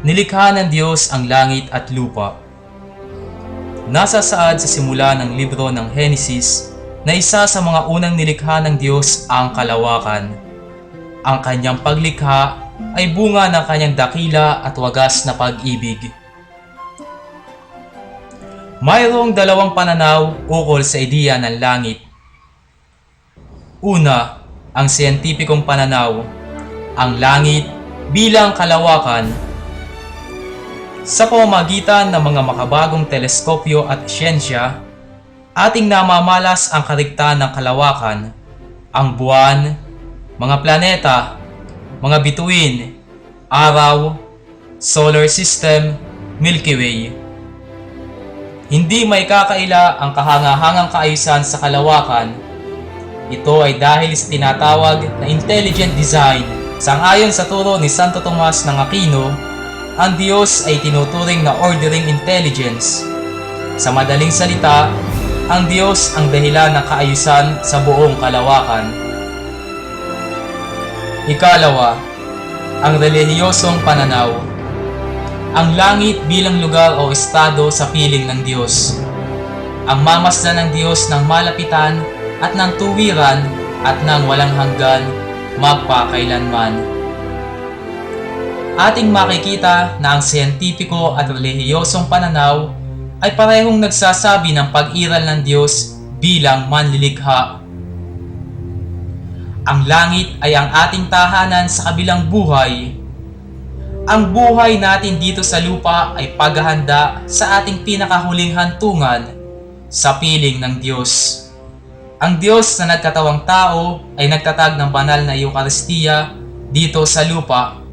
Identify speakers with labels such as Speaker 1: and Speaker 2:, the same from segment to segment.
Speaker 1: Nilikha ng Diyos ang langit at lupa. Nasasaad sa simula ng libro ng Henesis na isa sa mga unang nilikha ng Diyos ang kalawakan. Ang kanyang paglikha ay bunga ng kanyang dakila at wagas na pag-ibig. Mayroong dalawang pananaw ukol sa ideya ng langit. Una, ang siyentipikong pananaw, ang langit bilang kalawakan. Sa pamamagitan ng mga makabagong teleskopyo at siyensya, ating namamalas ang kariktan ng kalawakan, ang buwan, mga planeta, mga bituin, araw, solar system, Milky Way. Hindi may kakaila ang kahangahangang kaayusan sa kalawakan. Ito ay dahil sa tinatawag na intelligent design. Sang-ayon sa turo ni Santo Tomas ng Aquino, ang Diyos ay tinuturing na ordering intelligence. Sa madaling salita, ang Diyos ang dahilan ng kaayusan sa buong kalawakan. Ikalawa, ang relihiyosong pananaw. Ang langit bilang lugar o estado sa piling ng Diyos. Ang mamasdan ng Diyos ng malapitan at ng tuwiran at ng walang hanggan magpakailanman. Ating makikita na ang siyentipiko at relihiyosong pananaw ay parehong nagsasabi ng pag-iral ng Diyos bilang manlilikha. Ang langit ay ang ating tahanan sa kabilang buhay. Ang buhay natin dito sa lupa ay paghahanda sa ating pinakahuling hantungan sa piling ng Diyos. Ang Diyos na nagkatawang tao ay nagtatag ng banal na Eukaristiya dito sa lupa.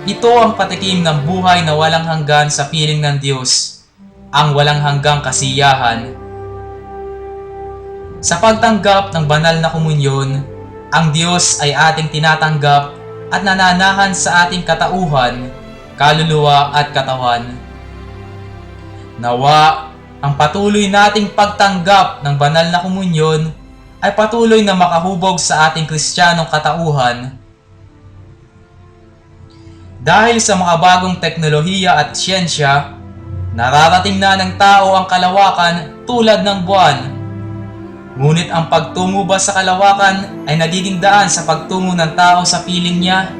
Speaker 1: Ito ang patikim ng buhay na walang hanggan sa piling ng Diyos, ang walang hanggang kasiyahan. Sa pagtanggap ng banal na komunyon, ang Diyos ay ating tinatanggap at nananahan sa ating katauhan, kaluluwa at katawan. Nawa, ang patuloy nating pagtanggap ng banal na komunyon ay patuloy na makahubog sa ating kristyanong katauhan. Dahil sa mga bagong teknolohiya at siyensya, nararating na ng tao ang kalawakan tulad ng buwan. Ngunit ang pagtungo ba sa kalawakan ay nagiging daan sa pagtungo ng tao sa piling niya?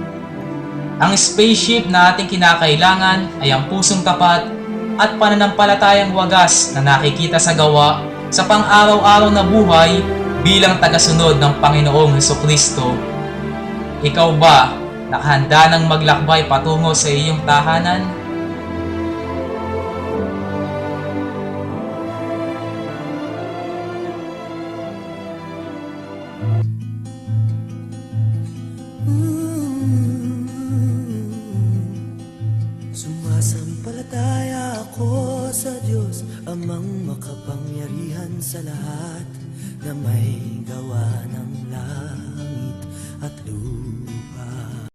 Speaker 1: Ang spaceship na ating kinakailangan ay ang pusong tapat at pananampalatayang wagas na nakikita sa gawa sa pang-araw-araw na buhay bilang tagasunod ng Panginoong Hesukristo. Ikaw ba? Nakahanda ng maglakbay patungo sa iyong tahanan?
Speaker 2: Sumasampalataya ako sa Diyos, Amang makapangyarihan sa lahat, na may gawa ng langit at lupa.